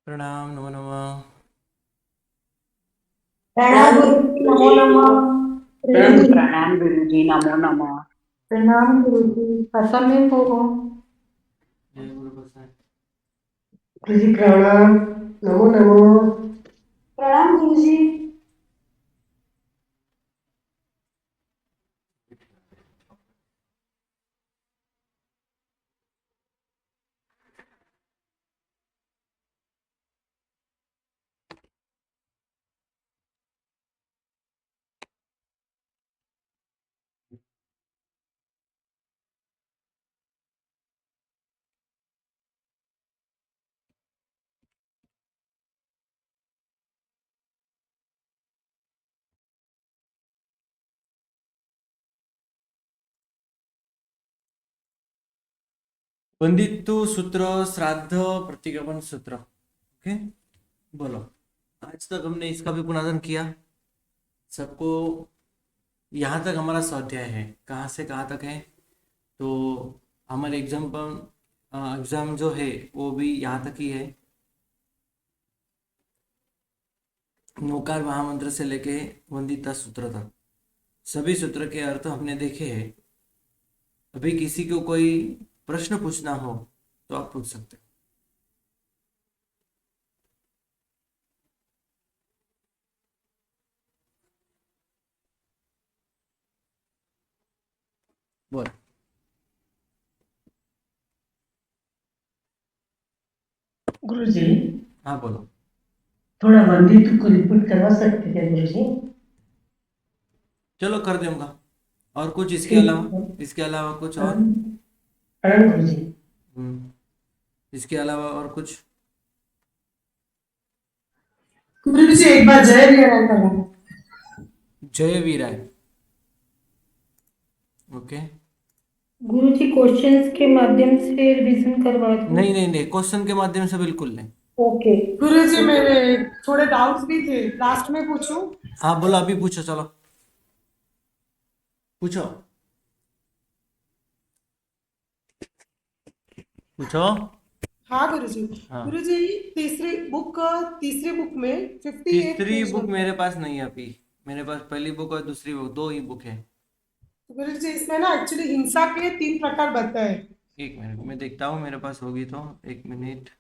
प्रणाम, नमो नमः। प्रणाम गुरुजी, नमो नमः। प्रणाम गुरुजी, नमो नमः। प्रणाम गुरुजी, पता नहीं होगा। जय गुरु प्रसाद। गुरुजी प्रणाम। नमो नमो। प्रणाम गुरुजी। वंदितु सूत्र, श्राद्ध, प्रतिगमन सूत्र। ओके, बोलो। आज तक हमने इसका भी पुनर्जन किया। सबको यहाँ तक हमारा स्वाध्याय है। कहाँ से कहाँ तक है? तो हमारे एग्जाम जो है वो भी यहाँ तक ही है। नौकार महामंत्र से लेके वंदिता सूत्र तक सभी सूत्र के अर्थ हमने देखे हैं। अभी किसी को कोई प्रश्न पूछना हो तो आप पूछ सकते हो। बोलो। गुरुजी, हाँ, बोलो। थोड़ा वंदित को रिपीट करवा सकते थे गुरुजी? चलो, कर दूंगा। और कुछ इसके ठीक अलावा? है। इसके अलावा कुछ और? प्रणाम प्रणाम गुरुजी। इसके अलावा और कुछ? गुरुजी एक बार जय भी आना करना। जय वीराय। ओके। गुरुजी क्वेश्चंस के माध्यम से रिवीजन करवा दो। नहीं नहीं नहीं, क्वेश्चन के माध्यम से बिल्कुल नहीं। ओके। गुरुजी मेरे थोड़े डाउट्स भी थे, लास्ट में पूछूं? हाँ, बोलो, अभी पूछो, चलो पूछो पूछो। हाँ गुरुजी। हाँ, गुरुजी, तीसरी बुक में 58 तीसरी पेज बुक नंबर। मेरे पास नहीं है अभी। मेरे पास पहली बुक और दूसरी बुक, दो ही बुक है। गुरुजी इसमें ना एक्चुअली हिंसा के 3 प्रकार बताए। एक मिनट मैं देखता हूँ, मेरे पास होगी तो। एक मिनट।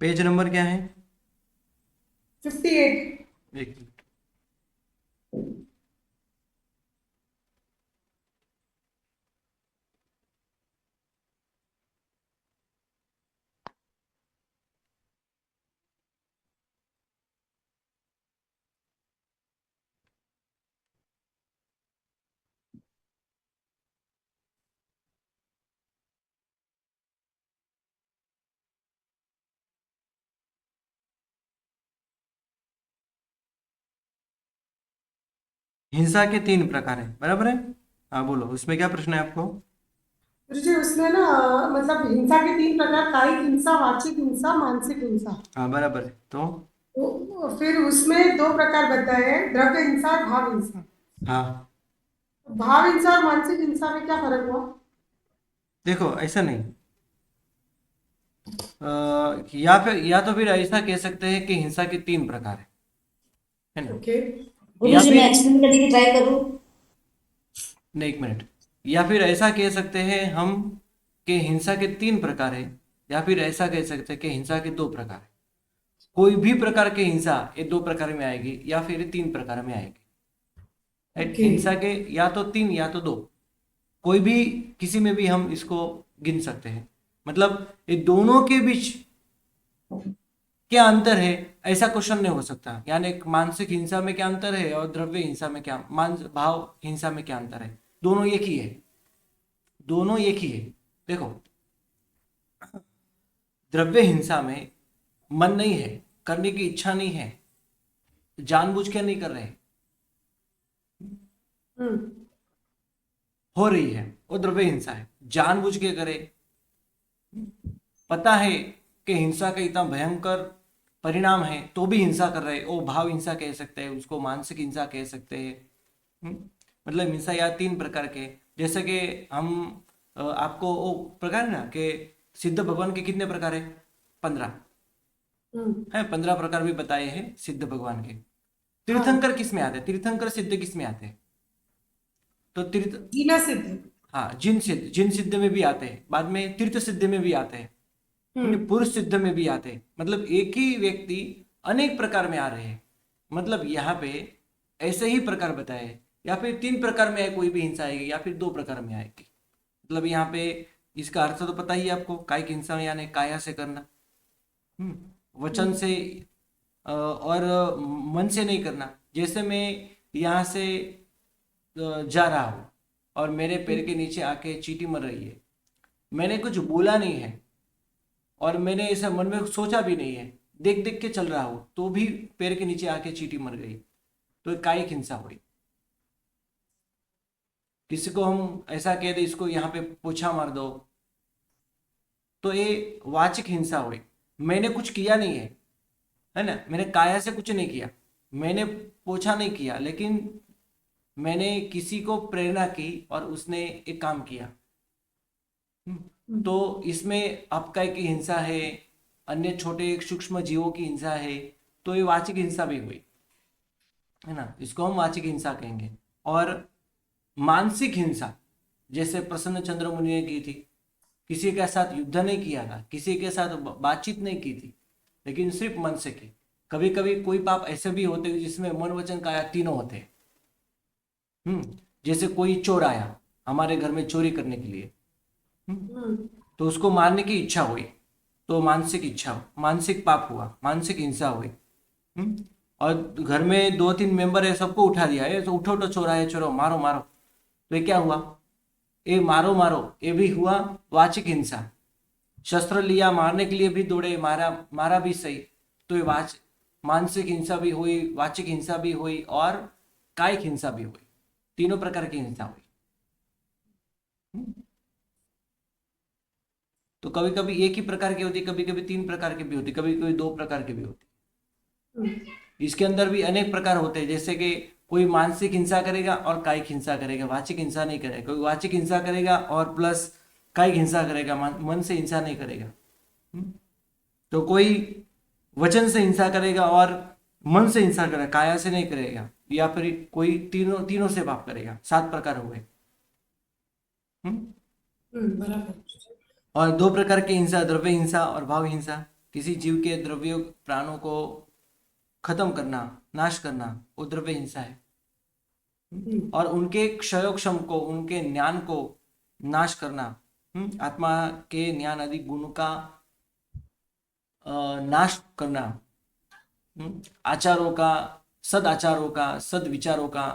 पेज नंबर क्या है? 58। एक मिनट। हिंसा के 3 प्रकार है, बराबर है? हाँ, बोलो, उसमें क्या प्रश्न है आपको? जी उसमें ना मतलब हिंसा के 3 प्रकार, कायिक हिंसा, वाचिक हिंसा, मानसिक हिंसा। हाँ, बराबर है तो। फिर उसमें 2 प्रकार बताए हैं, द्रव्य हिंसा और भाव हिंसा। हाँ, भाव हिंसा और मानसिक हिंसा में क्या फर्क हुआ? देखो, ऐसा नहीं। या तो फिर ऐसा कह सकते हैं कि हिंसा के 3 प्रकार है ना? ओके। या गुरुजी मैं फिर एक्सप्लेन करने की ट्राई करूँ। नहीं, एक मिनट। या फिर ऐसा कह सकते हैं हम कि हिंसा के 3 प्रकार है। या फिर ऐसा कह सकते हैं कि हिंसा के 2 प्रकार है। कोई भी प्रकार की हिंसा ये 2 प्रकार में आएगी या फिर ये 3 प्रकार में आएगी। राइट? ओके। हिंसा के या तो 3 या तो 2, कोई भी, किसी में भी हम इसको गिन सकते हैं। मतलब ये दोनों के बीच क्या अंतर है, ऐसा क्वेश्चन नहीं हो सकता। यानी एक मानसिक हिंसा में क्या अंतर है और द्रव्य हिंसा में क्या, मान भाव हिंसा में क्या अंतर है? दोनों एक ही है। दोनों एक ही है। देखो, द्रव्य हिंसा में मन नहीं है, करने की इच्छा नहीं है, जानबूझ के नहीं कर रहे हैं। हम्म हो रही है, वो द्रव्य हिंसा है। जानबूझ के करे, पता है कि हिंसा का इतना भयंकर परिणाम है तो भी हिंसा कर रहे हैं, वो भाव हिंसा कह सकते हैं, उसको मानसिक हिंसा कह सकते हैं। हम्म, मतलब हिंसा या तीन प्रकार के, जैसे कि हम आपको वो प्रकार है ना कि सिद्ध भगवान के कितने प्रकार है? 15 हम्म है, 15 प्रकार भी बताए हैं सिद्ध भगवान के। हाँ, तीर्थंकर किस में आते हैं? तीर्थंकर सिद्ध किस में आते हैं? तो तीर्थ, जीना सिद्ध। हाँ, जिन सिद्ध, जिन सिद्ध में भी आते हैं, बाद में तीर्थ सिद्ध में भी आते हैं, हम्म पुरुष सिद्ध में भी आते हैं। मतलब एक ही व्यक्ति अनेक प्रकार में आ रहे हैं। मतलब यहाँ पे ऐसे ही प्रकार बताए हैं, या फिर तीन प्रकार में है कोई भी हिंसा आएगी, या फिर दो प्रकार में आएगी। मतलब यहाँ पे इसका अर्थ तो पता ही है आपको, कायिक हिंसा यानी काया से करना, वचन से और मन से नहीं करना। जैसे मैं यहाँ से जा रहा हूँ और मेरे पैर के नीचे आके चींटी मर रही है, मैंने कुछ बोला नहीं है और मैंने ऐसा मन में सोचा भी नहीं है, देख देख के चल रहा हूँ तो भी पैर के नीचे आके चींटी मर गई, तो ये कायिक हिंसा हुई। किसी को हम ऐसा कह दे इसको यहाँ पे पोछा मार दो, तो ये वाचिक हिंसा हुई। मैंने कुछ किया नहीं है ना, मैंने काया से कुछ नहीं किया, मैंने पोछा नहीं किया, लेकिन मैंने किसी को प्रेरणा की और उसने एक काम किया। तो इसमें अपकाय की हिंसा है, अन्य छोटे सूक्ष्म जीवों की हिंसा है, तो ये वाचिक हिंसा भी हुई, है ना, इसको हम वाचिक हिंसा कहेंगे। और मानसिक हिंसा, जैसे प्रसन्न चंद्र मुनि ने की थी, किसी के साथ युद्ध नहीं किया था, किसी के साथ बातचीत नहीं की थी, लेकिन सिर्फ मन से की। कभी कभी कोई पाप ऐसे भी होते हैं जिसमें मन वचन काया तीनों होते हैं। जैसे कोई चोर आया हमारे घर में चोरी करने के लिए, हम्म तो उसको मारने की इच्छा हुई, तो मानसिक इच्छा, मानसिक पाप हुआ, मानसिक हिंसा हुई। और घर में दो तीन मेंबर है, सबको उठा दिया है, तो उठो उठो चोरा है, चोरो मारो मारो, तो ये क्या हुआ? ये मारो मारो, ये भी हुआ वाचिक हिंसा। शस्त्र लिया, मारने के लिए भी दौड़े, मारा, मारा भी सही, तो ये मानसिक हिंसा भी हुई, वाचिक हिंसा भी हुई और कायिक हिंसा भी हुई। तीनों प्रकार की हिंसा हुई। तो कभी कभी एक ही प्रकार की होती, कभी कभी तीन प्रकार की भी होती, कभी कभी दो प्रकार की भी होती। इसके अंदर भी अनेक प्रकार होते हैं, जैसे कि कोई मानसिक हिंसा करेगा और कायिक हिंसा करेगा, वाचिक हिंसा नहीं करेगा। कोई वाचिक हिंसा करेगा और प्लस कायिक हिंसा करेगा, मन से हिंसा नहीं करेगा। तो कोई वचन से हिंसा करेगा और मन से हिंसा करेगा, काया से नहीं करेगा। या फिर कोई तीनों तीनों से पाप करेगा। 7 प्रकार हो गए। बराबर। और 2 प्रकार की हिंसा, द्रव्य हिंसा और भाव हिंसा। किसी जीव के द्रव्य प्राणों को खत्म करना, नाश करना, वो द्रव्य हिंसा है। और उनके क्षयोक्षम को, उनके ज्ञान को नाश करना, आत्मा के ज्ञान आदि गुण का नाश करना, आचारों का, सदाचारों का, सदविचारों का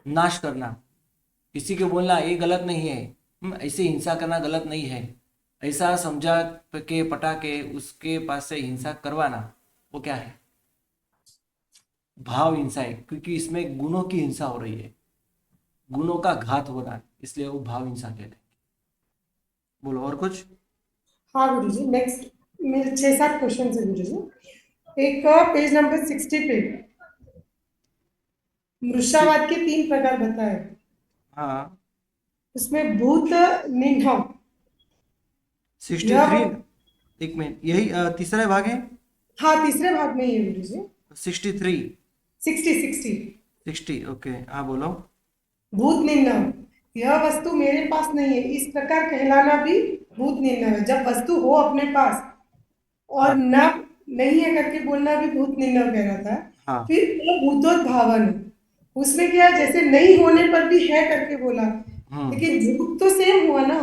नाश करना। किसी को बोलना ये गलत नहीं है, ऐसे हिंसा करना गलत नहीं है, ऐसा समझा के पटा के उसके पास से हिंसा करवाना, वो क्या है? भाव हिंसा है, क्योंकि इसमें गुणों की हिंसा हो रही है, गुणों का घात हो रहा है, इसलिए वो भाव हिंसा कहते हैं। बोलो और कुछ। हाँ गुरु जी, नेक्स्ट मेरे 6-7 क्वेश्चन है गुरु जी। एक पेज नंबर 60 पे मृषावाद के 3 प्रकार बताए। हाँ, उसमें भूत निंदा, 63, यह, एक मिनट, यही तीसरा भाग है। हाँ तीसरे भाग में ही है गुरु जी। 63, 60 60, ओके, हाँ बोलो। भूत निंदा, यह वस्तु मेरे पास नहीं है, इस प्रकार कहलाना भी भूत निंदा है। जब वस्तु हो अपने पास और हाँ ना नहीं है करके बोलना भी भूत निंदा कह रहा था। हाँ फिर वो भूतोद्भावन, उसमें क्या है, जैसे नहीं होने पर भी है करके बोला, हम्म लेकिन झूठ तो सेम हुआ ना,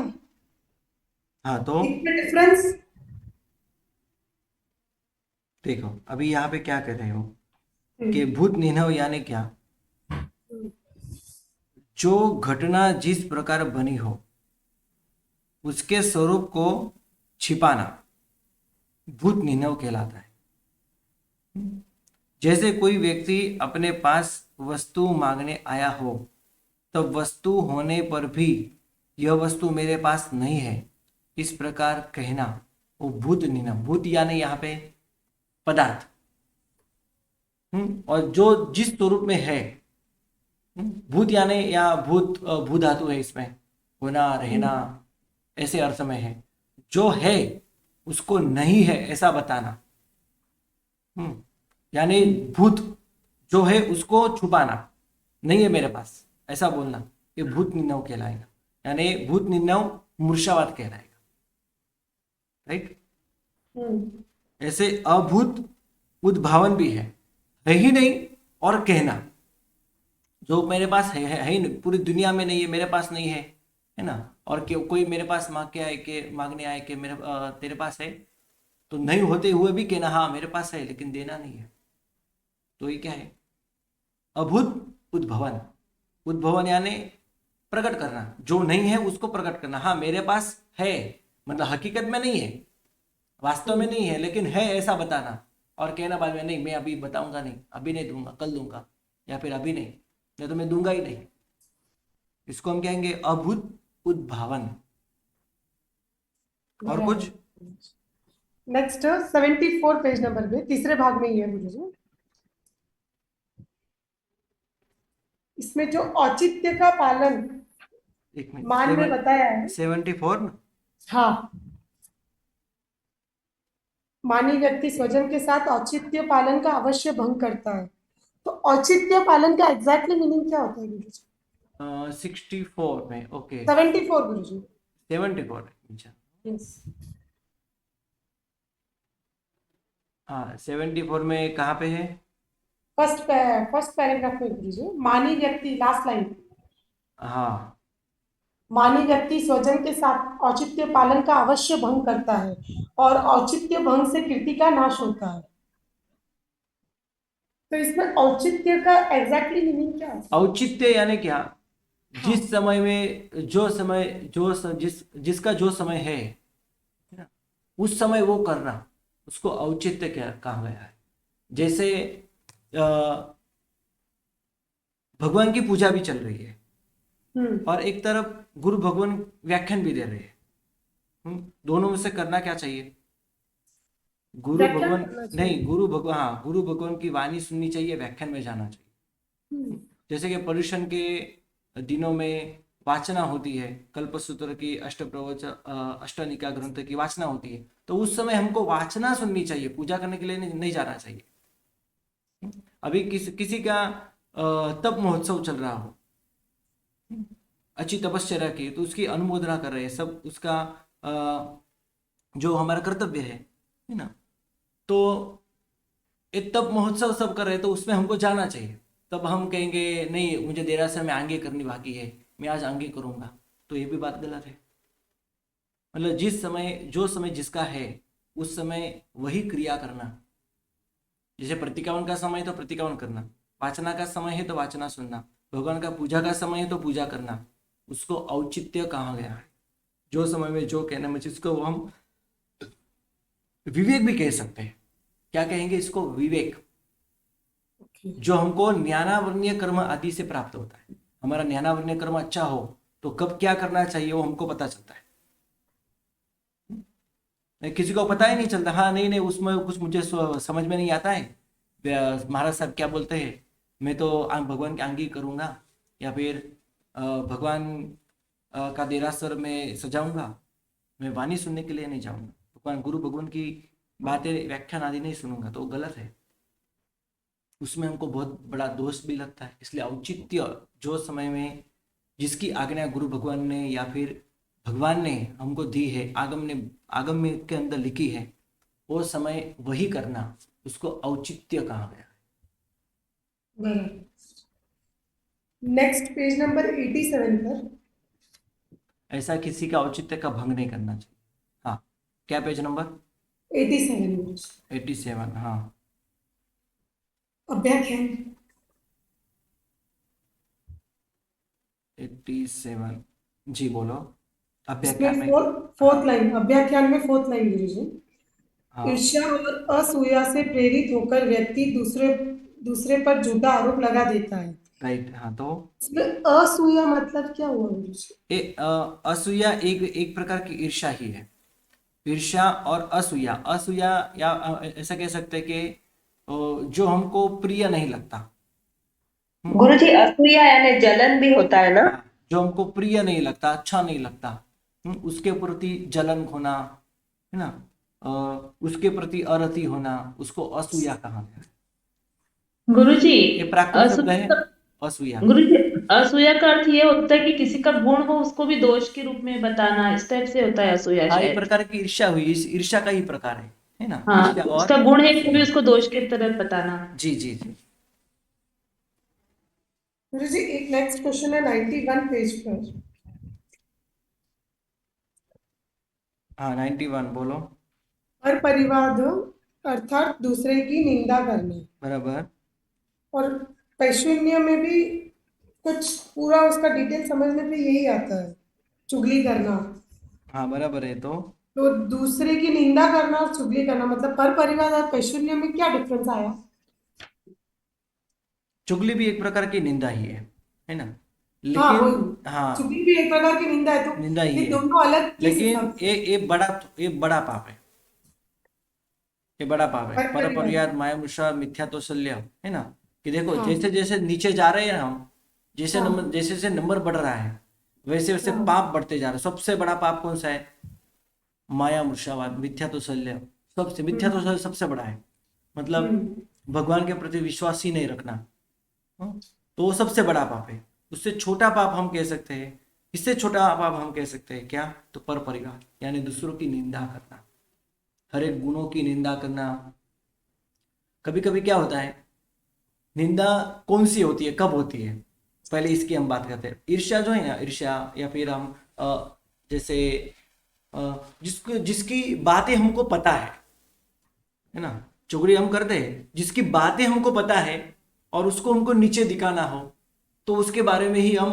हाँ, तो इतना डिफरेंस। देखो अभी यहाँ पे क्या कह रहे हो कि भूत निधन यानी क्या? जो घटना जिस प्रकार बनी हो उसके स्वरूप को छिपाना भूत निधन कहलाता है। जैसे कोई व्यक्ति अपने पास वस्तु मांगने आया हो तब वस्तु होने पर भी यह वस्तु मेरे पास नहीं है, इस प्रकार कहना वो भूत निना, भूत यानी यहाँ पे पदार्थ, और जो जिस स्वरूप में है, भूत यानी या भूत भू धातु है, इसमें होना रहना ऐसे अर्थ में है, जो है उसको नहीं है ऐसा बताना, यानी भूत जो है उसको छुपाना, नहीं है मेरे पास ऐसा बोलना, ये भूत निन्नव कहलाएगा, यानी भूत निन्नव मूर्छावाद कहलाएगा, राइट। ऐसे अभूत उद्भावन भी है ही नहीं, और कहना जो मेरे पास है ही नहीं, पूरी दुनिया में नहीं है, मेरे पास नहीं है ना, और कोई मेरे पास मांगने आए कि मेरे तेरे पास है, तो नहीं होते हुए भी कहना हाँ मेरे पास है लेकिन देना नहीं है, तो ये क्या है, अभूत उद्भवन। उद्भवन यानी प्रकट करना, जो नहीं है उसको प्रकट करना, हाँ मेरे पास है, मतलब हकीकत में नहीं है, वास्तव में नहीं है, लेकिन है ऐसा बताना, और कहना बाद में नहीं मैं अभी बताऊंगा नहीं, अभी नहीं दूंगा, कल दूंगा, या फिर अभी नहीं, या तो मैं दूंगा ही नहीं, इसको हम कहेंगे अभूत उद्भावन। और कुछ नेक्स्ट 74 पेज नंबर पे तीसरे भाग में ही है गुरु जी। इसमें जो औचित्य का पालन एक मिनट, मान में बताया है 74 ना? हाँ, मानी व्यक्ति स्वजन के साथ औचित्य पालन का अवश्य भंग करता है, तो औचित्य पालन का एग्जैक्टली मीनिंग क्या होता है गुरु जी? 64 में, ओके 74 गुरु जी। 74, अच्छा यस, हाँ 74 में कहाँ पे है? फर्स्ट पैराग्राफ में गुरु जी, मानी व्यक्ति, लास्ट लाइन, हाँ मानी व्यक्ति स्वजन के साथ औचित्य पालन का अवश्य भंग करता है, और औचित्य भंग से कीर्ति का नाश होता है, तो इसमें औचित्य का एग्जैक्टली मीनिंग क्या है? औचित्य यानी क्या, जिस समय में जिसका जो समय है ना, उस समय वो करना, उसको औचित्य क्या कहा गया है। जैसे भगवान की पूजा भी चल रही है, और एक तरफ गुरु भगवान व्याख्यान भी दे रहे हैं, दोनों में से करना क्या चाहिए? गुरु भगवान नहीं, गुरु भगवान, हाँ गुरु भगवान की वाणी सुननी चाहिए, व्याख्यान में जाना चाहिए। जैसे कि पर्युषण के दिनों में वाचना होती है, कल्पसूत्र की अष्टनिका ग्रंथ की वाचना होती है, तो उस समय हमको वाचना सुननी चाहिए, पूजा करने के लिए नहीं जाना चाहिए। अभी किसी का तप महोत्सव चल रहा हो, अच्छी तपश्चर्या की, तो उसकी अनुमोदना कर रहे हैं सब, उसका जो हमारा कर्तव्य है ना, तो एक तप महोत्सव सब कर रहे हैं, तो उसमें हमको जाना चाहिए। तब हम कहेंगे नहीं मुझे देरासर में आंगे करनी बाकी है, मैं आज आंगे करूंगा, तो ये भी बात गलत है। मतलब जिस समय जो समय जिसका है उस समय वही क्रिया करना, जैसे प्रतिकावन का समय है तो प्रतिकावन करना, वाचना का समय है तो वाचना सुनना, भगवान का पूजा का समय है तो पूजा करना, उसको औचित्य कहा गया है। जो समय में जो कहना में, जिसको हम विवेक भी कह सकते हैं। क्या कहेंगे इसको? विवेक, जो हमको ज्ञानावर्णीय कर्म आदि से प्राप्त होता है। हमारा ज्ञानावर्णीय कर्म अच्छा हो तो कब क्या करना चाहिए वो हमको पता चलता है। किसी को पता ही नहीं चलता, हाँ नहीं उसमें कुछ मुझे समझ में नहीं आता है, महाराज साहब क्या बोलते हैं, मैं तो भगवान की आंगी करूँगा, या फिर भगवान का देरासर में सजाऊंगा, मैं वाणी सुनने के लिए नहीं जाऊंगा, भगवान गुरु भगवान की बातें व्याख्यान आदि नहीं सुनूंगा, तो गलत है। उसमें हमको बहुत बड़ा दोष भी लगता है। इसलिए औचित्य जो समय में जिसकी आज्ञा गुरु भगवान ने या फिर भगवान ने हमको दी है, आगम में के अंदर लिखी है, वो समय वही करना, उसको औचित्य कहा गया है। नेक्स्ट पेज नंबर 87 पर, ऐसा किसी का औचित्य का भंग नहीं करना चाहिए। हाँ, क्या पेज नंबर? 87, हाँ। अभ्याख्यान 87, जी बोलो। अभ्याख्यान में फोर्थ लाइन, अभ्याख्यान में फोर्थ लाइन गुरुजी, हाँ। ईर्ष्या और असूया से प्रेरित होकर व्यक्ति दूसरे पर झूठा आरोप लगा देता है, राइट। हाँ, तो इसमें असूया मतलब क्या हुआ गुरु जी? असूया एक एक प्रकार की ईर्ष्या ही है। ईर्ष्या और असूया, असूया या ऐसा कह सकते हैं कि जो हमको प्रिय नहीं लगता। गुरु जी, असूया यानी जलन भी होता है ना? हाँ, जो हमको प्रिय नहीं लगता, अच्छा नहीं लगता, उसके प्रति जलन होना, है ना, अ, उसके प्रति अरति होना, उसको असूया कहा गया है। गुरुजी, ये प्राकृत शब्द है, असूया असूया। गुरुजी, असूया का अर्थ ये होता है कि किसी का गुण हो उसको भी दोष के रूप में बताना, इस टाइप से होता है असूया हाँ, एक शायद। प्रकार की ईर्ष्या हुई, इस ईर्ष्या का ही प्रकार है ना, हाँ, ईर्ष्या और उसका गुण है तो भी असूया। उसको दोष के तरह बताना। जी जी जी। गुरु जी एक नेक्स्ट क्वेश्चन है 91 पेज पर। हाँ, 91 बोलो। पर परिवाद अर्थात दूसरे की निंदा करना, बराबर। और पैशून्य में भी कुछ पूरा उसका डिटेल समझने पे यही आता है, चुगली करना। हाँ, बराबर है। तो दूसरे की निंदा करना और चुगली करना मतलब पर परिवार और पैशून्य में क्या डिफरेंस आया? चुगली भी एक प्रकार की निंदा ही है ना, हाँ लेकिन वही, हाँ, चुगली भी एक प्रकार की निंदा है, तो निंदा ही ये है, दोनों अलग किस लेकिन हिसाब से? ये बड़ा पाप है। ये बड़ा पाप है, पर पर परिवार। पर्याद माया मृषा मिथ्या तो शल्य, है ना, कि देखो हाँ जैसे जैसे नीचे जा रहे हैं हम, हाँ जैसे जैसे नंबर बढ़ रहा है, वैसे वैसे हाँ। पाप बढ़ते जा रहे हैं। सबसे बड़ा पाप कौन सा है? माया मृषावाद, मिथ्या तो शल्य। सबसे मिथ्या तो शल्य सबसे बड़ा है, मतलब हम्म। भगवान के प्रति विश्वास ही नहीं रखना। हाँ? तो वो सबसे बड़ा पाप है। उससे छोटा पाप हम कह सकते हैं, इससे छोटा पाप हम कह सकते हैं क्या? तो पर परिवार यानी दूसरों की निंदा करना, हर एक गुणों की निंदा करना। कभी कभी क्या होता है, निंदा कौन सी होती है, कब होती है, पहले इसकी हम बात करते हैं। ईर्ष्या जो है ना, ईर्ष्या या फिर हम जैसे जिसको जिसकी बातें हमको पता है ना, चुगली हम करते हैं जिसकी बातें हमको पता है और उसको हमको नीचे दिखाना हो, तो उसके बारे में ही हम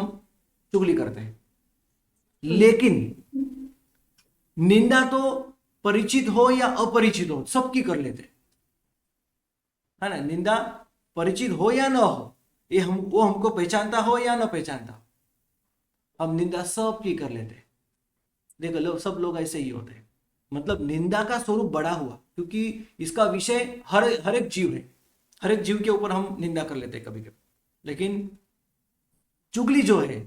चुगली करते हैं। लेकिन निंदा तो परिचित हो या अपरिचित हो सबकी कर लेते हैं, है ना। निंदा परिचित हो या ना हो, ये हम वो हमको पहचानता हो या ना पहचानता हो, हम निंदा सबकी कर लेते हैं। देखो लोग, सब लोग ऐसे ही होते हैं। मतलब निंदा का स्वरूप बड़ा हुआ क्योंकि इसका विषय हर एक जीव है, हर एक जीव के ऊपर हम निंदा कर लेते हैं कभी कभी। लेकिन चुगली जो है,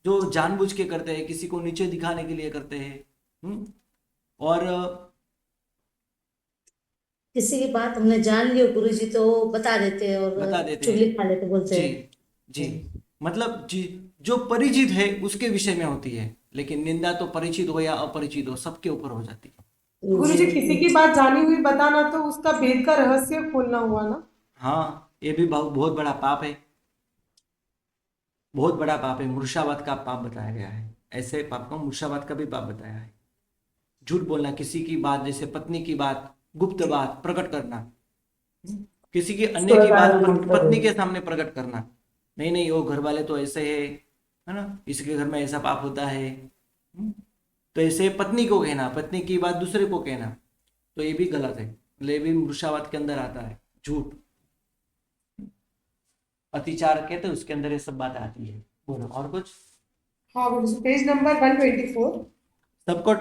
जो जानबूझ के करते हैं, किसी को नीचे दिखाने के लिए करते हैं, और किसी की बात हमने जान ली हो गुरुजी तो वो बता देते हैं और बता देते चुगली हैं। खा लेते बोलते जी हैं। जी। मतलब जी, जो परिचित है उसके विषय में होती है, लेकिन निंदा तो परिचित हो या अपरिचित हो सबके ऊपर हो जाती है। गुरु जी किसी की बात जानी हुई बताना तो उसका भेद का रहस्य खोलना हुआ ना? हाँ, ये भी बहुत बहुत बड़ा पाप है, बहुत बड़ा पाप है। मूर्छावाद का पाप बताया गया है, ऐसे पाप को मूर्छावाद का भी पाप बताया है। झूठ बोलना, किसी की बात, जैसे पत्नी की बात, गुप्त बात प्रकट करना, किसी की अन्य की बात पत्नी के सामने प्रकट करना, नहीं नहीं वो घर वाले तो ऐसे है ना, इसके घर में ऐसा पाप होता है, तो ऐसे पत्नी को कहना, पत्नी की बात दूसरे को कहना, तो ये भी गलत है। ये भी मूर्छावाद के अंदर आता है, झूठ, अतिचार कहते हैं, उसके अंदर ये सब बात आती है। बोलो और कुछ। हाँ गुरु जी पेज नंबर 124। सबको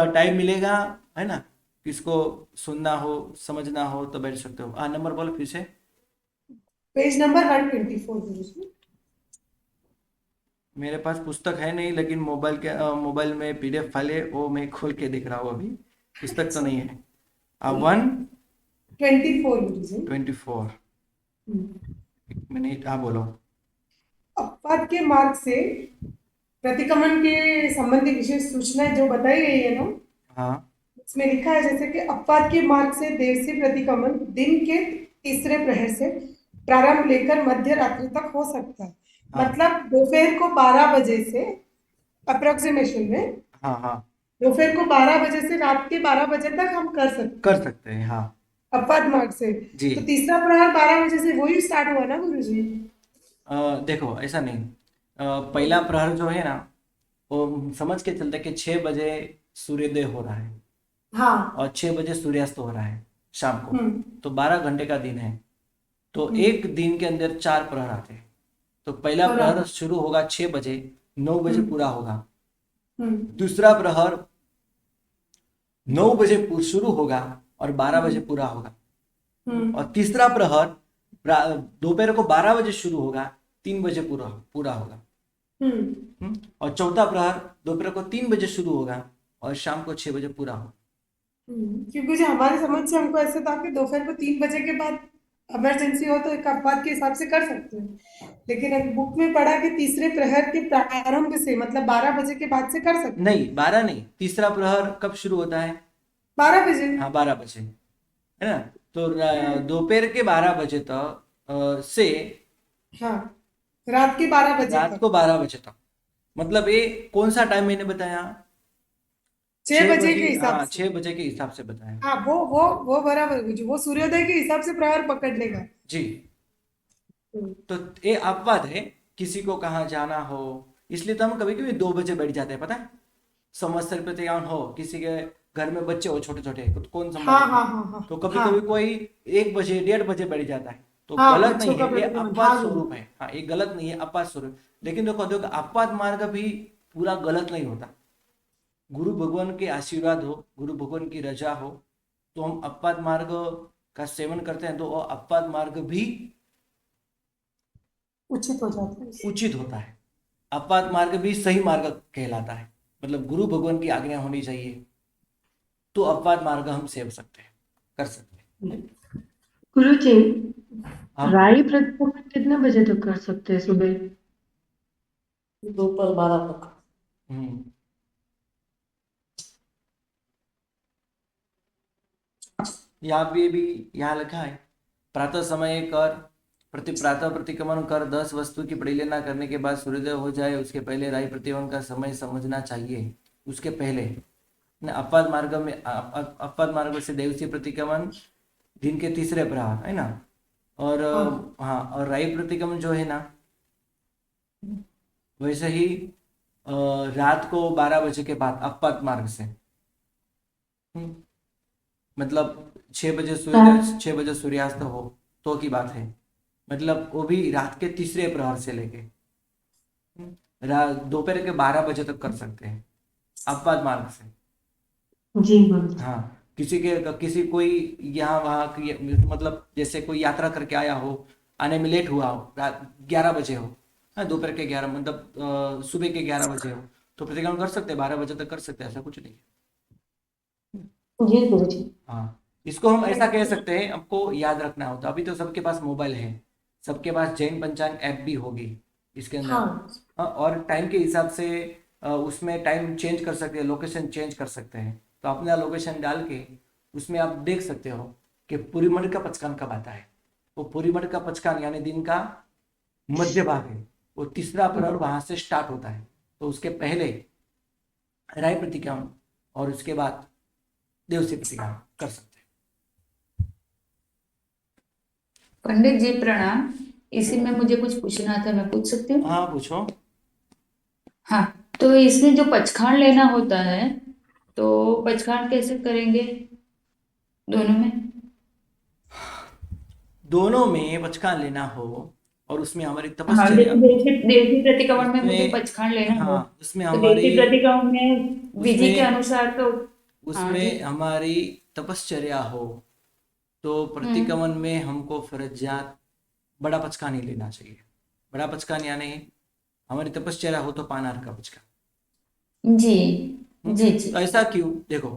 टाइम मिलेगा, है ना, किसको सुनना हो समझना हो तो बैठ सकते हो। नंबर बोलो फिर से। पेज नंबर 124 गुरु जी। मेरे पास पुस्तक है नहीं, लेकिन मोबाइल में पीडीएफ फाइल है, वो मैं खोल के देख रहा हूँ अभी। पुस्तक तो नहीं है। 24 गुरु जी। 124। एक मिनट, हाँ बोलो। अपवाद के मार्ग से प्रतिक्रमण के संबंधी विशेष सूचनाएं जो बताई गई है ना, हाँ इसमें लिखा है जैसे कि अपवाद के मार्ग से देवसी प्रतिक्रमण दिन के तीसरे प्रहर से प्रारंभ लेकर मध्य रात्रि तक हो सकता है। हाँ मतलब दोपहर को 12 बजे से अप्रोक्सीमेशन में, हाँ हाँ, दोपहर को 12 बजे से रात के 12 बजे तक हम कर सकते कर सकते हैं, हाँ। हैं अपवाद मार्ग से। जी। तो तीसरा प्रहर 12 बजे से वही स्टार्ट हुआ ना गुरु जी? देखो ऐसा नहीं, पहला प्रहर जो है ना, वो समझ के चलते कि 6 बजे सूर्योदय हो रहा है हाँ। और 6 बजे सूर्यास्त हो रहा है शाम को, तो 12 घंटे का दिन है। तो एक दिन के अंदर 4 प्रहर आते हैं, तो पहला बराबर। प्रहर शुरू होगा 6 बजे, 9 बजे पूरा होगा। हम्म दूसरा प्रहर 9 बजे शुरू होगा और 12 बजे पूरा होगा। हम्म और तीसरा प्रहर दोपहर को 12 बजे शुरू होगा, 3 बजे पूरा पूरा होगा। और चौथा प्रहर दोपहर को 3 बजे शुरू होगा और शाम को 6 बजे पूरा होगा। क्योंकि जो हमारे समझ से हमको ऐसे था कि दोपहर को 3 बजे के बाद इमरजेंसी हो तो एक अपवाद के हिसाब से कर सकते हैं, लेकिन अब बुक में पढ़ा कि तीसरे प्रहर के प्रारंभ से मतलब 12 बजे के बाद से कर सकते हैं। नहीं, 12 नहीं, तीसरा प्रहर कब शुरू होता है? 12 बजे। हाँ, 12 बजे, है ना। तो दोपहर के 12 बजे तक से हाँ, रात के 12 बजे रात तक। को 12 बजे तक, मतलब ये कौन सा टाइम मैंने बताया? 6 बजे के हिसाब हाँ, से। 6 बजे के हिसाब से बताया। हाँ, वो बराबर है, वो सूर्योदय के हिसाब से प्रहर पकड़ लेगा। जी। तो ये अपवाद है, किसी को कहाँ जाना हो, इसलिए तो हम कभी कभी 2 बजे बैठ जाते हैं, पता है। संवत्सर प्रतिज्ञान हो, किसी के घर में बच्चे हो छोटे छोटे, तो कौन हाँ संभालेगा? हाँ हाँ हाँ तो कभी हाँ कभी कोई 1 बजे 1:30 बजे बैठ जाता है, तो हाँ, गलत बच्चों नहीं का है, ये प्रतिक्रमण, अपवाद हाँ, स्वरूप है। हाँ, ये गलत नहीं है, अपवाद स्वरूप। लेकिन देखो देखो, अपवाद मार्ग भी पूरा गलत नहीं होता। गुरु भगवान के आशीर्वाद हो, गुरु भगवान की रजा हो, तो हम अपवाद मार्ग का सेवन करते हैं, तो वो अपवाद मार्ग भी उचित हो जाता है। उचित होता है। अपवाद मार्ग भी सही मार्ग कहलाता है, मतलब गुरु भगवान की आज्ञा होनी चाहिए, तो अपवाद मार्ग हम सेव सकते हैं, कर सकते हैं। गुरु जी, हाँ, राई प्रतिक्रमण कितने बजे तक कर सकते हैं सुबह? दोपहर 12 तक। हम्म, यहाँ पे भी यहाँ लिखा है, प्रातः समय कर प्रातः प्रतिक्रमण कर 10 वस्तु की परिलेना करने के बाद सूर्योदय हो जाए उसके पहले राई प्रतिक्रमण का समय समझना चाहिए। उसके पहले अपवाद मार्ग में अपवाद मार्ग से देवसी प्रतिक्रमण दिन के तीसरे प्रहर, है ना। और हाँ, और राई प्रतिक्रमण जो है ना, वैसे ही रात को 12 बजे के बाद अपवाद मार्ग से, मतलब 6 बजे सूर्योदय 6 बजे सूर्यास्त हो तो की बात है, मतलब वो भी रात के तीसरे प्रहर से लेके दोपहर के 12 बजे तक कर सकते हैं अपवाद मार्ग से। जी गुरु जी। हाँ, किसी कोई यहाँ वहाँ मतलब जैसे कोई यात्रा करके आया हो, आने में लेट हुआ हो, रात 11 बजे हो, हाँ, दोपहर के 11 मतलब सुबह के 11 बजे हो, तो प्रतिक्रमण कर सकते हैं, 12 बजे तक कर सकते हैं, ऐसा कुछ नहीं है। जी गुरु जी। हाँ, इसको हम ऐसा कह सकते हैं, आपको याद रखना होता है। अभी तो सबके पास मोबाइल है, सबके पास जैन पंचांग ऐप भी होगी इसके अंदर। हाँ, और टाइम के हिसाब से उसमें टाइम चेंज कर सकते हैं, लोकेशन चेंज कर सकते हैं। तो अपना लोकेशन डाल के उसमें आप देख सकते हो कि पूरीमठ का पचकान कब आता है। वो पूरीमठ का पचकान यानी दिन का मध्य भाग है, वो तीसरा प्रहर वहां से स्टार्ट होता है। तो उसके पहले राय प्रतिक्रमण और उसके बाद देवसी प्रतिक्रमण कर सकते हैं। पंडित जी प्रणाम। इसी में मुझे कुछ पूछना था, मैं पूछ सकती हूँ? हाँ, पूछो। हाँ, तो इसमें जो पचखान लेना होता है, तो पचखान कैसे करेंगे दोनों में? दोनों में पचकान लेना हो और उसमें हमारी हाँ, तपश्चर्या, देवसी प्रतिक्रमण में मुझे उसमें पचखान लेना हो, हाँ, उसमें तो हमारी देवसी प्रतिक्रमण में विधि के उसमें अनुसार तो हाँ जी। उसमें हमारी तपश्चर्या हो तो प्रतिक्रमण में हमको फरजियात बड़ा पचकान ही लेना चाहिए। बड़ा पचकान यानी हमारी तपश्चर्या हो तो पानार का पचकान। जी जी जी। तो ऐसा क्यों? देखो,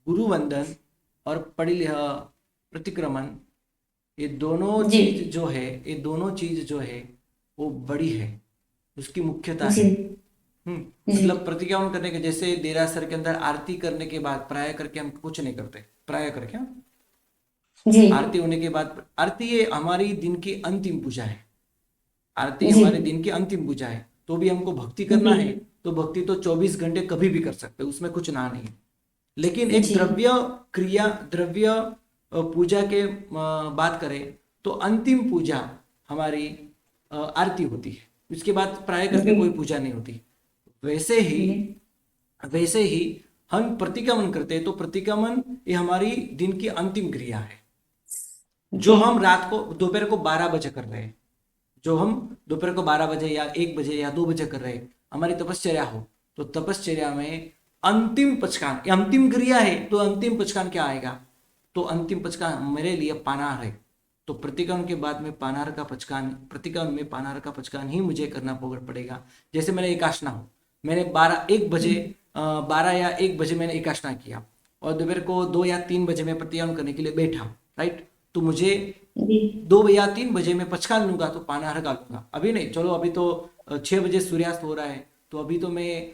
गुरु वंदन और प्रतिक्रमण, ये दोनों जी चीज जो है, ये दोनों चीज जो है वो बड़ी है, उसकी मुख्यता जी है। जी मतलब प्रतिक्रमण करने के, जैसे देरासर के अंदर आरती करने के बाद प्राय करके हम कुछ नहीं करते, प्राय करके हाँ? जी आरती होने के बाद, आरती ये हमारी दिन की अंतिम पूजा है। आरती जी हमारे दिन की अंतिम पूजा है, तो भी हमको भक्ति करना है तो भक्ति तो 24 घंटे कभी भी कर सकते, उसमें कुछ ना नहीं। लेकिन एक जी द्रव्य पूजा के बात करें तो अंतिम पूजा हमारी आरती होती है, उसके बाद प्राय करके कोई पूजा नहीं होती। वैसे ही हम प्रतिक्रमण करते हैं, तो प्रतिक्रमण ये हमारी दिन की अंतिम क्रिया है, जो हम रात को दोपहर को 12 बजे कर रहे हैं। जो हम दोपहर को 12 बजे या 1 बजे या 2 बजे कर रहे हैं, हमारी तपश्चर्या हो, तो तपश्चर्या में अंतिम पचकान, ये अंतिम क्रिया है, तो अंतिम पचकान क्या आएगा? तो अंतिम पचकान मेरे लिए पानाहार है, तो प्रतिक्रमण के बाद में पानाहार का पचकान, प्रतिक्रमण में पानाहार का पचकान ही मुझे करना पड़ेगा। जैसे मैंने एकाशना हो, मैंने 12 या 1 बजे मैंने एकाशना किया और दोपहर को 2 या 3 बजे मैं प्रतिक्रमण करने के लिए बैठा, राइट, तो मुझे 2 या 3 बजे मैं पचकान लूंगा तो पानाहार का लूंगा। अभी नहीं, चलो अभी तो 6 बजे सूर्यास्त हो रहा है, तो अभी तो मैं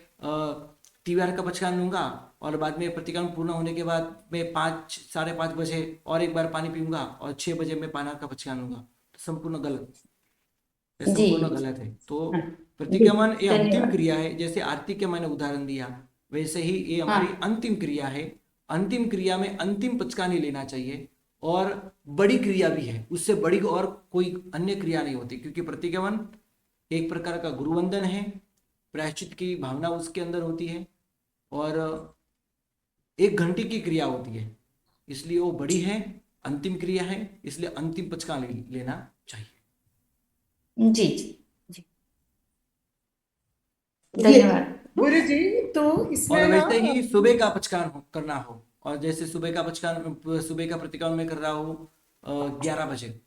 तीव्यार का पचकान लूंगा और बाद में प्रतिक्रमण पूर्ण होने के बाद मैं 5, 5:30 बजे और एक बार पानी पीऊंगा और 6 बजे मैं पानाहार का पचकान लूंगा। तो संपूर्ण गलत, ये जी संपूर्ण गलत है। तो हाँ प्रतिक्रमण ये अंतिम धन्यवाद। क्रिया है, जैसे आरती के मैंने उदाहरण दिया, वैसे ही ये हमारी हाँ अंतिम क्रिया है। अंतिम क्रिया में अंतिम पचकान ही लेना चाहिए और बड़ी क्रिया भी है, उससे बड़ी और कोई अन्य क्रिया नहीं होती, क्योंकि प्रतिक्रमण एक प्रकार का गुरुवंदन है, प्रायश्चित की भावना उसके अंदर होती है और 1 घंटे की क्रिया होती है, इसलिए वो बड़ी है, अंतिम क्रिया है, इसलिए अंतिम पचकान लेना चाहिए। जी जी धन्यवाद। गुरु जी तो और इसमें ना वैसे ही सुबह का पचकान करना हो, और जैसे सुबह का पचकान, सुबह का प्रतिक्रमण में कर रहा हूँ 11 बजे,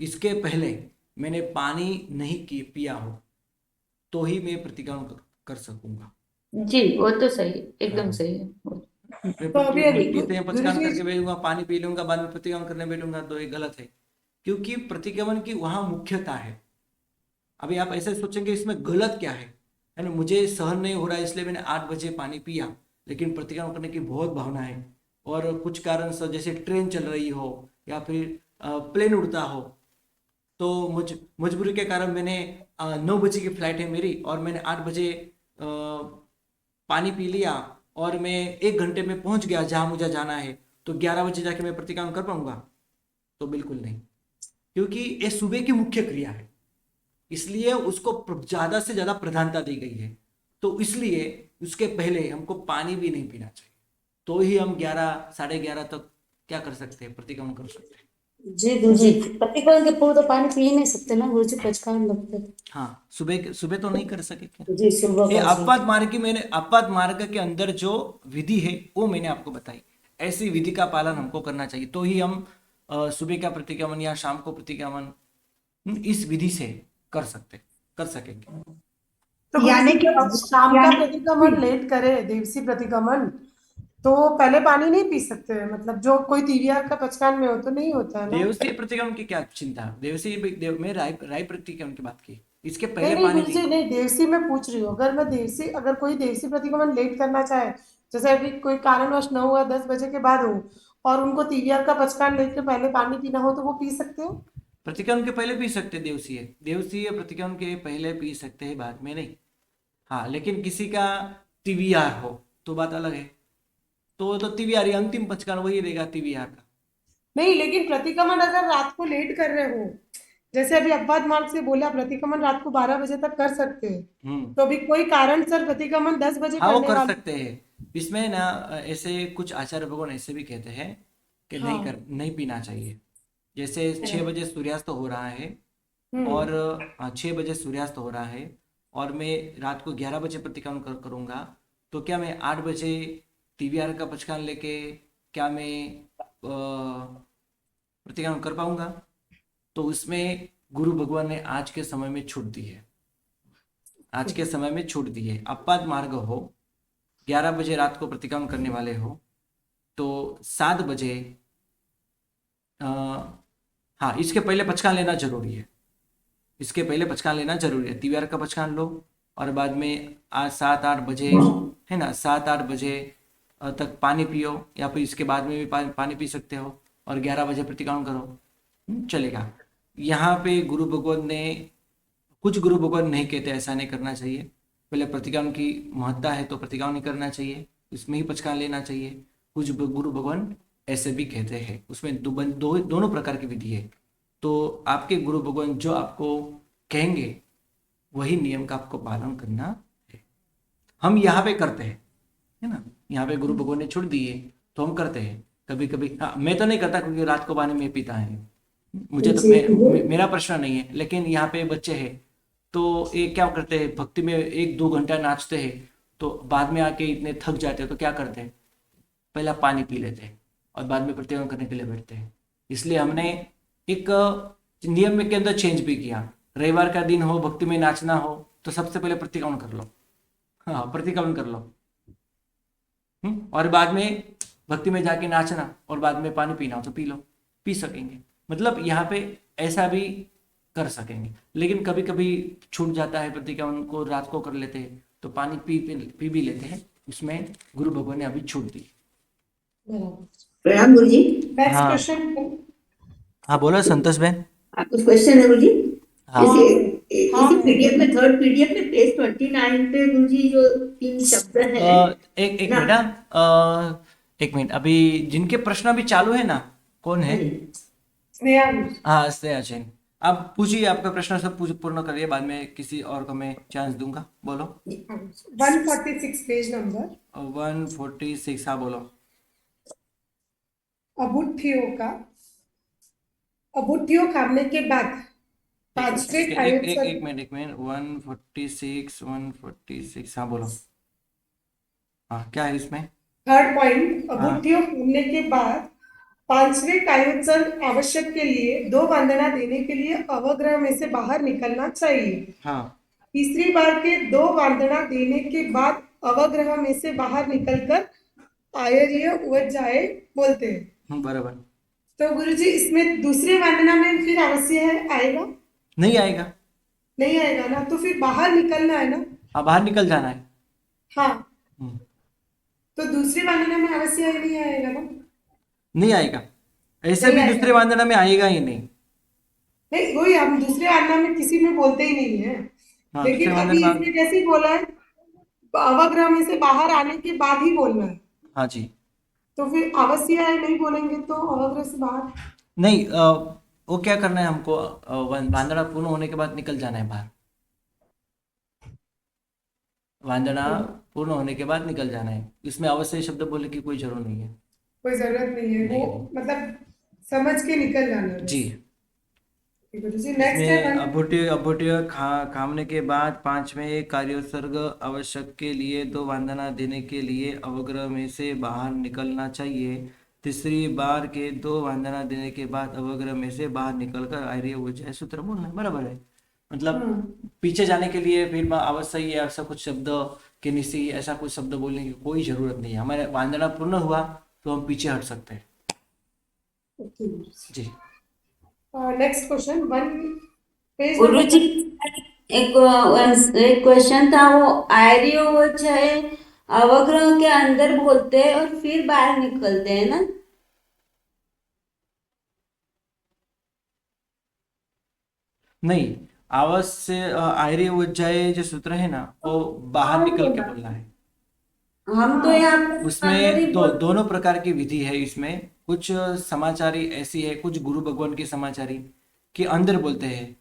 इसके पहले मैंने पानी नहीं पिया हो तो ही मैं प्रतिक्रमण कर सकूंगा। जी वो तो सही है, एकदम हाँ। सही है। मैं तो अभी मिट्टी से पचकान गुरुजी करके बैठूंगा, पानी पी लूंगा, बाद में प्रतिक्रमण करने बैठूंगा, तो ये गलत है, क्योंकि प्रतिक्रमण की वहां मुख्यता है। अभी आप ऐसे सोचेंगे इसमें गलत क्या है ना, मुझे सहन नहीं हो रहा है इसलिए मैंने 8 बजे पानी पिया, लेकिन प्रतिक्रमण करने की बहुत भावना है और कुछ कारण से जैसे ट्रेन चल रही हो या फिर प्लेन उड़ता हो, तो मजबूरी के कारण मैंने 9 बजे की फ्लाइट है मेरी और मैंने 8 बजे पानी पी लिया और मैं 1 घंटे में पहुंच गया जहां मुझे जाना है, तो 11 बजे जाके मैं प्रतिक्रमण कर पाऊंगा? तो बिल्कुल नहीं, क्योंकि ये सुबह की मुख्य क्रिया है, इसलिए उसको ज्यादा से ज्यादा प्रधानता दी गई है। तो इसलिए उसके पहले हमको पानी भी नहीं पीना चाहिए, तो ही हम 11, 11:30 तक क्या कर सकते हैं, प्रतिक्रमण कर सकते हैं। जी गुरु जी, प्रतिक्रमण के पूर्व तो पानी पी नहीं सकते ना गुरु जी, पचकान लगते हैं। हाँ, सुबह तो नहीं कर सके क्या? जी सुबह ये का जी। अपवाद मार्ग की, मैंने अपवाद मार्ग के अंदर जो विधि है वो मैंने आपको बताई, ऐसी विधि का पालन हमको करना चाहिए, तो ही हम सुबह का प्रतिक्रमण या शाम को प्रतिक्रमण इस विधि से कर सकेंगे। तो यानी कि अब शाम का प्रतिक्रमण लेट करे, देवसी प्रतिक्रमण, तो पहले पानी नहीं पी सकते हैं, मतलब जो कोई तीवियार का पचकान में हो तो नहीं होता है ना? देवसी प्रतिक्रमण की क्या चिंता? में राय प्रतिक्रमण की बात की, इसके नहीं पहले नहीं पानी गुरु जी, नहीं देवसी में पूछ रही हूँ, अगर कोई देवसी प्रतिक्रमण लेट करना चाहे, जैसे अभी कोई कारणवश 9 या 10 बजे के बाद हो और उनको तीवियार का पचकान लेके पहले पानी पीना हो, तो वो पी सकते हो? प्रतिक्रमण के पहले पी सकते, देवसी प्रतिक्रमण के पहले पी सकते हैं, बाद में नहीं। हाँ, लेकिन किसी का TVR हो तो बात अलग है, तो TVR ही अंतिम पचकान वही रहेगा, TVR का। नहीं, लेकिन प्रतिक्रमण अगर रात को लेट कर रहे हो, जैसे अभी अपवाद मार्ग से बोला प्रतिक्रमण रात को 12 बजे तक कर सकते हैं, तो अभी कोई कारण सर प्रतिक्रमण 10 बजे हाँ, वो करने कर वाले, सकते हैं। इसमें ना ऐसे कुछ आचार्य भगवान ऐसे भी कहते हैं कि हाँ नहीं पीना चाहिए। जैसे 6 बजे सूर्यास्त हो रहा है और 6 बजे सूर्यास्त हो रहा है और मैं रात को 11 बजे प्रतिक्रमण करूंगा, तो क्या मैं 8 बजे TVR का पचकान लेके क्या मैं प्रतिक्रमण कर पाऊंगा? तो उसमें गुरु भगवान ने आज के समय में छूट दी है, आज के समय में छूट दी है। अपवाद मार्ग हो, 11 बजे रात को प्रतिक्रमण करने वाले हो, तो 7 बजे हाँ, इसके पहले पचकान लेना जरूरी है, इसके पहले पचकान लेना जरूरी है। TVR का पचकान लो और बाद में आज 7-8 बजे है ना, 7-8 बजे तक पानी पियो, या फिर इसके बाद में भी पानी पी सकते हो और 11 बजे प्रतिक्रमण करो, चलेगा। यहाँ पे कुछ गुरु भगवान नहीं कहते ऐसा नहीं करना चाहिए, पहले प्रतिक्रमण की महत्ता है तो प्रतिक्रमण नहीं करना चाहिए, इसमें ही पचकान लेना चाहिए। कुछ गुरु भगवान ऐसे भी कहते हैं, उसमें दोनों प्रकार की विधि है। तो आपके गुरु भगवान जो आपको कहेंगे वही नियम का आपको पालन करना है। हम यहाँ पे करते हैं, है ना, यहाँ पे गुरु भगवान ने छोड़ दिए तो हम करते हैं कभी कभी। हाँ, मैं तो नहीं करता क्योंकि रात को पानी में पीता है, मुझे तो जी, मेरा प्रश्न नहीं है, लेकिन यहाँ पे बच्चे हैं तो ये क्या करते हैं, भक्ति में 1-2 घंटा नाचते हैं तो बाद में आके इतने थक जाते हैं तो क्या करते हैं, पहला पानी पी लेते हैं और बाद में प्रतिक्रमण करने के लिए बैठते हैं। इसलिए हमने एक नियम में के अंदर चेंज भी किया, रविवार का दिन हो, भक्ति में नाचना हो तो सबसे पहले प्रतिक्रमण कर लो, हाँ प्रतिक्रमण कर लो, और बाद में भक्ति में जाके नाचना और बाद में पानी पीना हो तो पी लो, पी सकेंगे। मतलब यहाँ पे ऐसा भी कर सकेंगे, लेकिन कभी कभी छूट जाता है, प्रतिक्रमण को रात को कर लेते हैं तो पानी पी भी लेते हैं, उसमें गुरु भगवान ने अभी छूट दी। प्रणाम गुरु जी। नेक्स्ट हाँ। क्वेश्चन। हाँ बोलो संतोष बहन। कुछ क्वेश्चन है गुरु जी? हाँ। इसी पीडीएफ में, थर्ड पीडीएफ में पेज 29 पे गुरु जी जो 3 शब्द हैं, एक ना? मिनट, एक मिनट, अभी जिनके प्रश्न अभी चालू है ना, कौन है? स्नेहा। हाँ स्नेहा जैन, आप पूछिए, आपका प्रश्न सब पूर्ण करिए, बाद में किसी और को मैं चांस दूंगा। बोलो। 146 पेज नंबर। 146, हाँ बोलो। अबुट्ठियों खाने के बाद पांचवे एक कायोत्सर्ग। मिनट 146, हाँ बोलो। हाँ क्या है इसमें? थर्ड पॉइंट, हाँ। अबुट्ठियों खाने के बाद पांचवे कायोत्सर्ग आवश्यक के लिए 2 वंदना देने के लिए अवग्रह में से बाहर निकलना चाहिए। हाँ। तीसरी बार के 2 वंदना देने के बाद अवग्रह में से बाहर निकलकर आयर्य उवज्जाय बोलते हैं। बराबर। तो गुरुजी इसमें दूसरे वंदना में फिर अवश्य है आएगा? नहीं आएगा। नहीं आएगा ना, तो फिर बाहर निकलना है ना? हाँ बाहर निकल जाना है। हाँ, हम्म, तो दूसरी वंदना में अवश्य है, नहीं आएगा ना? नहीं आएगा, ऐसे नहीं भी आएगा। दूसरे वंदना में आएगा ही नहीं। नहीं, वही हम दूसरे वंदना में किसी में बोलते ही नहीं है। हाँ, लेकिन दूसरे अभी वंदना। इसने जैसे ही बोला है अवग्रह में से बाहर आने के बाद ही बोलना है, हाँ जी। तो फिर अवश्य है नहीं बोलेंगे तो अवग्रह से बाहर। नहीं, वो क्या करना है हमको, वंदना पूर्ण होने के बाद निकल जाना है बाहर। वंदना पूर्ण होने के बाद निकल जाना है, इसमें अवश्य शब्द बोलने की कोई जरूरत नहीं है। कोई जरूरत नहीं है, वो नहीं। मतलब समझ के निकल जाना है। जी। गुरुजी नेक्स्ट है इसमें अभूट्य खाने के बाद पांचवें कार्योत्सर्ग आवश्यक के लिए 2 वंदना देने के लिए अवग्रह में से बाहर निकलना चाहिए। तीसरी बार के 2 वंदना देने के बाद अवग्रह में से बाहर निकलकर आर्य उवज्जाय सूत्र बोलना है। बराबर है, मतलब पीछे जाने के लिए फिर अवश्य है, ऐसा कुछ शब्द के निशी ऐसा कुछ शब्द बोलने की कोई जरूरत नहीं है। हमारे वंदना पूर्ण हुआ तो हम पीछे हट सकते हैं। जी। नेक्स्ट क्वेश्चन, 1 पेज गुरु जी, एक क्वेश्चन था, वो आर्य उवज्जाय अवग्रह के अंदर बोलते हैं और फिर बाहर निकलते हैं ना? नहीं, अवश्य आर्य उवज्जाय जो सूत्र है ना, वो बाहर निकल के बोलना है। हम तो यहाँ पे अंदर ही उसमें बोलते दोनों प्रकार की विधि है। इसमें कुछ समाचारी ऐसी है, कुछ गुरु भगवान की समाचारी के अंदर बोलते हैं,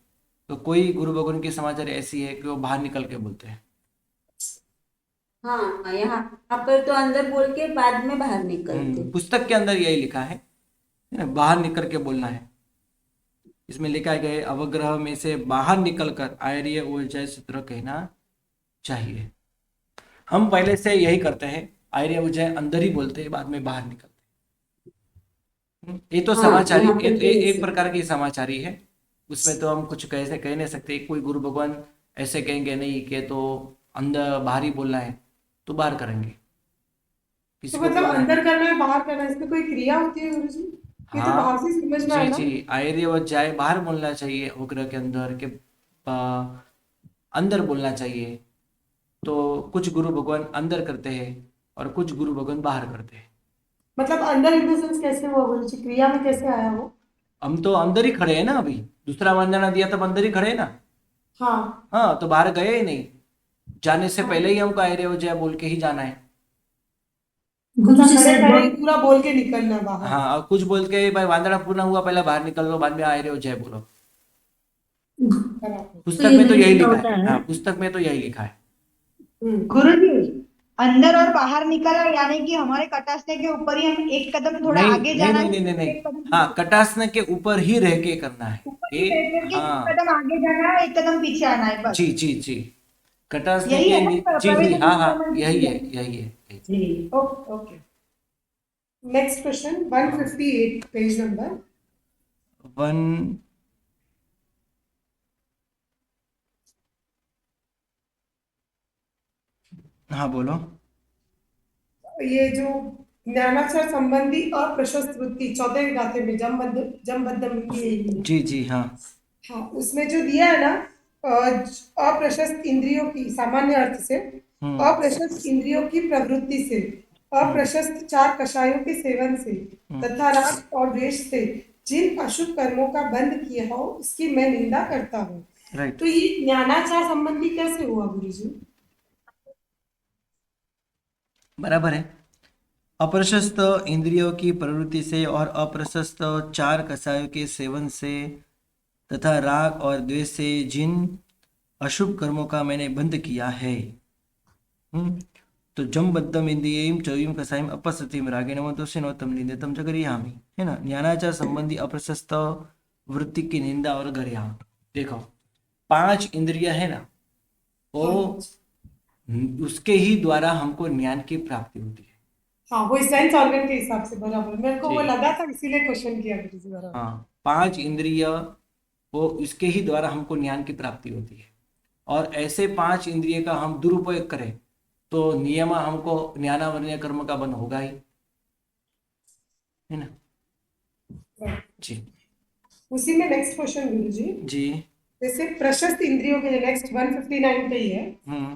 तो कोई गुरु भगवान की समाचारी ऐसी है कि वो बाहर निकल के बोलते हैं। हाँ, यहाँ पर तो अंदर बोल के बाद में बाहर निकलते। पुस्तक के अंदर यही लिखा है ना, बाहर निकल के बोलना है। इसमें लिखा गया है अवग्रह में से बाहर निकलकर आर्य उवज्जाय सूत्र कहना चाहिए। हम पहले से यही करते हैं, आर्य उवज्जाय अंदर ही बोलते हैं, बाद में बाहर निकलते हैं। ये तो हाँ, समाचारी, यहाँ पे तो एक ऐसे। प्रकार की समाचारी है, उसमें तो हम कुछ कैसे कह नहीं सकते। कोई गुरु भगवान ऐसे कहेंगे नहीं कि तो अंदर बाहर ही बोलना है तो बाहर करेंगे। किसी तो को मतलब बोलना है। अंदर करना है बाहर करना है, इसमें कोई क्रिया होती है गुरुजी? ये तो बाहर से समझना है जी ना। जी, आर्य उवज्जाय बाहर बोलना चाहिए, अवग्रह के अंदर के अंदर बोलना चाहिए। तो कुछ गुरु भगवान अंदर करते हैं और कुछ गुरु भगवान बाहर करते हैं। मतलब अंदर इन द सेंस कैसे हुआ गुरुजी, क्रिया में कैसे आया वो? हम तो अंदर ही खड़े हैं ना, अभी दूसरा वंदना दिया तब अंदर ही खड़े हैं ना। हाँ, हाँ, तो बाहर गए ही नहीं, जाने से पहले ही हमको आर्य उवज्जाय बोल के ही जाना है। गुरु जी खड़े से खड़े ही पूरा बोल के निकलना बाहर। हाँ, और कुछ बोल के भाई वंदना पूर्ण हुआ पहले बाहर निकल लो, बाद में आर्य उवज्जाय बोलो। पुस्तक में तो यही लिखा है। हाँ, पुस्तक में तो यही लिखा है। हम्म। गुरु जी अंदर और बाहर निकला, यानी कि हमारे कटासने के ऊपर ही हम एक कदम थोड़ा नहीं आगे नहीं जाना नहीं है, नहीं नहीं एक कदम हाँ, कटासने के ऊपर ही रह के करना है ऊपर ये। ही रह करके एक हाँ कदम आगे जाना है, एक कदम पीछे आना है, बस जी जी जी, कटासने यही के है ना जी जी प्रवेश हाँ हाँ, मुद्रा में? यही है यही है यही। जी okay. Next question 158 page number. One हाँ बोलो। ये जो ज्ञानाचार संबंधी अप्रशस्त वृत्ति चौथे गाथे में जमबद्ध जी जी हाँ हाँ, उसमें जो दिया है ना, अप्रशस्त इंद्रियों की, सामान्य अर्थ से हम्म अप्रशस्त इंद्रियों की प्रवृत्ति से, अप्रशस्त चार कषायों के सेवन से तथा राग और द्वेष से जिन अशुभ कर्मों का बंध किया हो उसकी मैं निंदा करता हूँ। राइट। तो ये ज्ञानाचार संबंधी कैसे हुआ गुरुजी? बराबर है। अप्रशस्त इंद्रियों की प्रवृत्ति से और अप्रशस्त चार कषायों के सेवन से तथा राग और द्वेष से जिन अशुभ कर्मों का मैंने बंद किया है। तो जम बद्धम इंद्रियम चौयम कसायम अपसतिम रागेण दोषेनोतम निंदितम च गरियामि, है ना। ज्ञानाचार संबंधी अप्रशस्त वृत्ति की निंदा और गरिया। देखो 5 इंद्रिय है ना, वो उसके ही द्वारा हमको ज्ञान की प्राप्ति होती है। हाँ, वो सेंस ऑर्गन के हिसाब से, बराबर, मेरे को वो जी। लगा था इसीलिए क्वेश्चन किया गुरुजी, बराबर। हाँ 5 इंद्रिय वो इसके ही द्वारा हमको ज्ञान की प्राप्ति होती है, और ऐसे 5 इंद्रिय का हम दुरुपयोग करें तो नियम हमको ज्ञानावरणीय कर्म का बंध होगा ही, है ना जी। उसी में नेक्स्ट क्वेश्चन गुरुजी, जी जैसे प्रशस्त इंद्रियों के लिए नेक्स्ट 159 पे ही है। हम्म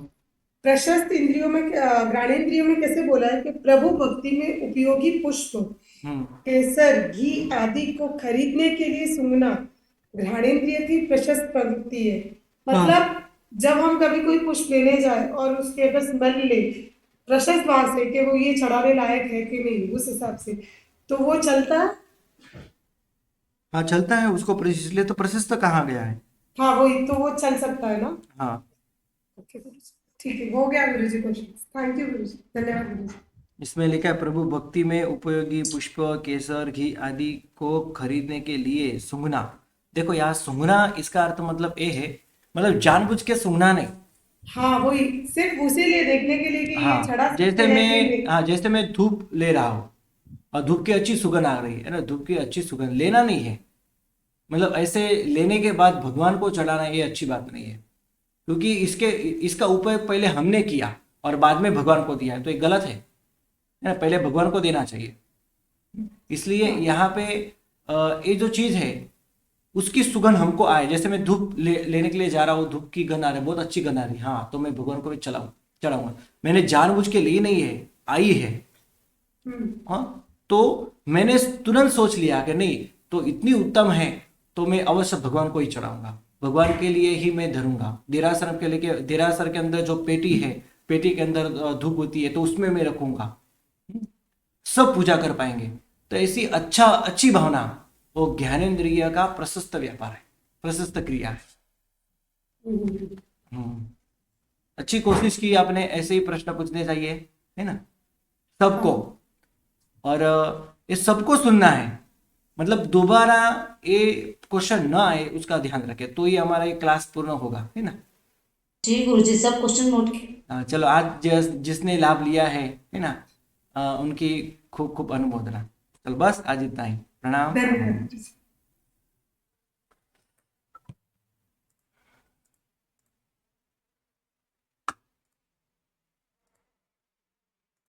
प्रशस्त इंद्रियों में घ्राणेन्द्रियों में कैसे बोला है कि प्रभु भक्ति में उपयोगी पुष्प, केसर, घी आदि को खरीदने के लिए सूंघना घ्राणेन्द्रिय की प्रशस्त प्रवृत्ति है। मतलब जब हम कभी कोई पुष्प लेने जाए और उसके अगर स्मेल ले प्रशस्त भाव से कि वो ये चढ़ावे लायक है कि नहीं, उस हिसाब से तो वो चलता है। हाँ चलता है उसको, इसलिए तो प्रशस्त कहा गया है। हाँ वही तो, वो चल सकता है ना। हाँ ओके गुरुजी, ठीक है, हो गया गुरुजी क्वेश्चन। थैंक यू गुरुजी, धन्यवाद गुरुजी। इसमें लिखा है प्रभु भक्ति में उपयोगी पुष्प, केसर, घी आदि को खरीदने के लिए सूंघना। देखो यहाँ सूंघना इसका अर्थ मतलब ये है, मतलब जानबूझ के सूंघना नहीं। हाँ वही, सिर्फ उसी लिए देखने के लिए कि ये चढ़ा हाँ सकते हैं कि नहीं। जैसे मैं धूप ले रहा हूँ और धूप की अच्छी सुगंध आ रही है ना, धूप की अच्छी सुगंध लेना नहीं है, मतलब ऐसे लेने के बाद भगवान को चढ़ाना ये अच्छी बात नहीं है, क्योंकि इसका उपयोग पहले हमने किया और बाद में भगवान को दिया है, तो ये गलत है ना। पहले भगवान को देना चाहिए। इसलिए यहाँ पे ये जो चीज़ है उसकी सुगंध हमको आए, जैसे मैं धूप लेने के लिए जा रहा हूँ, धूप की गंध आ रही है, बहुत अच्छी गंध आ रही है, हाँ तो मैं भगवान को भी चढ़ाऊंगा। मैंने जानबूझ के ली नहीं है, आई है, हाँ तो मैंने तुरंत सोच लिया कि नहीं तो इतनी उत्तम है तो मैं अवश्य भगवान को ही चढ़ाऊंगा, भगवान के लिए ही मैं धरूंगा। देरासर के अंदर जो पेटी है, पेटी के अंदर धूप होती है तो उसमें मैं रखूंगा, सब पूजा कर पाएंगे। तो ऐसी अच्छी भावना वो ज्ञानेन्द्रिय का प्रशस्त व्यापार है, प्रशस्त क्रिया है। अच्छी कोशिश की आपने, ऐसे ही प्रश्न पूछने चाहिए, है ना सबको, और ये सबको सुनना है, मतलब दोबारा ये क्वेश्चन ना आए उसका ध्यान रखें, तो ये हमारा ये क्लास पूर्ण होगा, है ना जी गुरुजी, सब क्वेश्चन नोट किए। चलो आज जिसने लाभ लिया है ना, उनकी खूब खूब अनुमोदना। चलो बस आज इतना ही, प्रणाम। धन्यवाद।